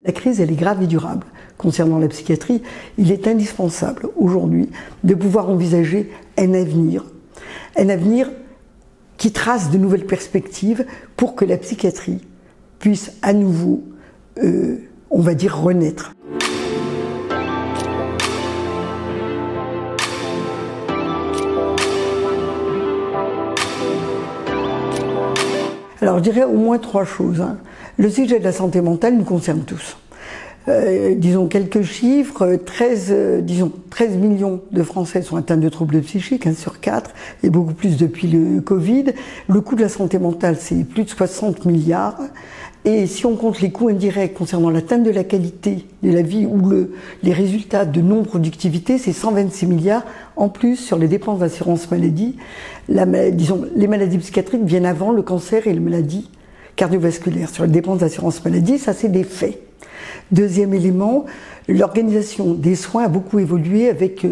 La crise, elle est grave et durable. Concernant la psychiatrie, il est indispensable aujourd'hui de pouvoir envisager un avenir qui trace de nouvelles perspectives pour que la psychiatrie puisse à nouveau, on va dire, renaître. Alors je dirais au moins trois choses. Le sujet de la santé mentale nous concerne tous. Disons quelques chiffres, 13 millions de Français sont atteints de troubles psychiques, 1 sur 4, et beaucoup plus depuis le Covid. Le coût de la santé mentale, c'est plus de 60 milliards. Et si on compte les coûts indirects concernant l'atteinte de la qualité de la vie ou les résultats de non-productivité, c'est 126 milliards en plus sur les dépenses d'assurance maladie. Les maladies psychiatriques viennent avant le cancer et les maladies cardiovasculaires. Sur les dépenses d'assurance maladie, ça c'est des faits. Deuxième élément, l'organisation des soins a beaucoup évolué avec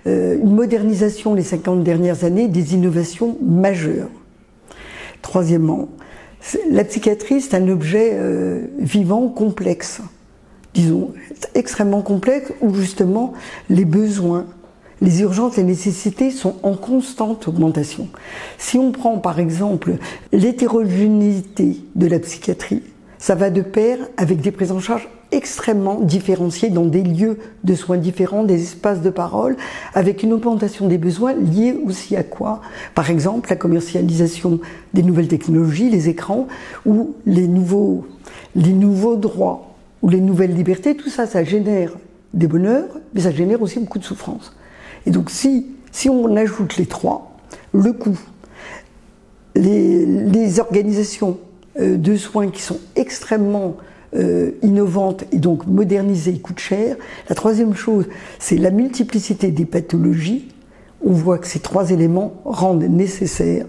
une modernisation les 50 dernières années, des innovations majeures. Troisièmement, la psychiatrie, c'est un objet vivant, complexe, disons, extrêmement complexe, où justement les besoins, les urgences, les nécessités sont en constante augmentation. Si on prend par exemple l'hétérogénéité de la psychiatrie, ça va de pair avec des prises en charge extrêmement différenciées dans des lieux de soins différents, des espaces de parole, avec une augmentation des besoins liés aussi à quoi? Par exemple, la commercialisation des nouvelles technologies, les écrans, ou les nouveaux droits, ou les nouvelles libertés, tout ça, ça génère des bonheurs, mais ça génère aussi beaucoup de souffrance. Et donc si on ajoute les trois, le coût, les organisations de soins qui sont extrêmement innovantes et donc modernisées et coûtent cher. La troisième chose, c'est la multiplicité des pathologies. On voit que ces trois éléments rendent nécessaire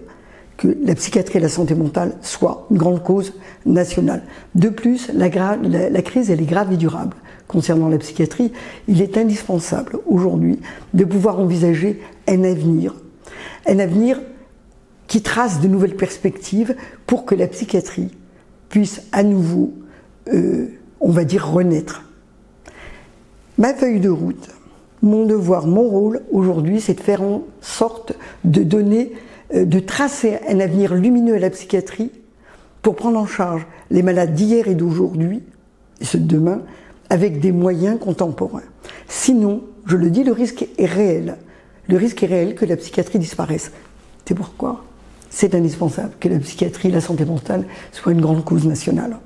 que la psychiatrie et la santé mentale soient une grande cause nationale. De plus, la crise, elle est grave et durable. Concernant la psychiatrie, il est indispensable aujourd'hui de pouvoir envisager un avenir qui trace de nouvelles perspectives pour que la psychiatrie puisse à nouveau, on va dire, renaître. Ma feuille de route, mon devoir, mon rôle aujourd'hui, c'est de faire en sorte de tracer un avenir lumineux à la psychiatrie pour prendre en charge les malades d'hier et d'aujourd'hui, et ceux de demain, avec des moyens contemporains. Sinon, je le dis, le risque est réel. Le risque est réel que la psychiatrie disparaisse. C'est pourquoi c'est indispensable que la psychiatrie et la santé mentale soient une grande cause nationale.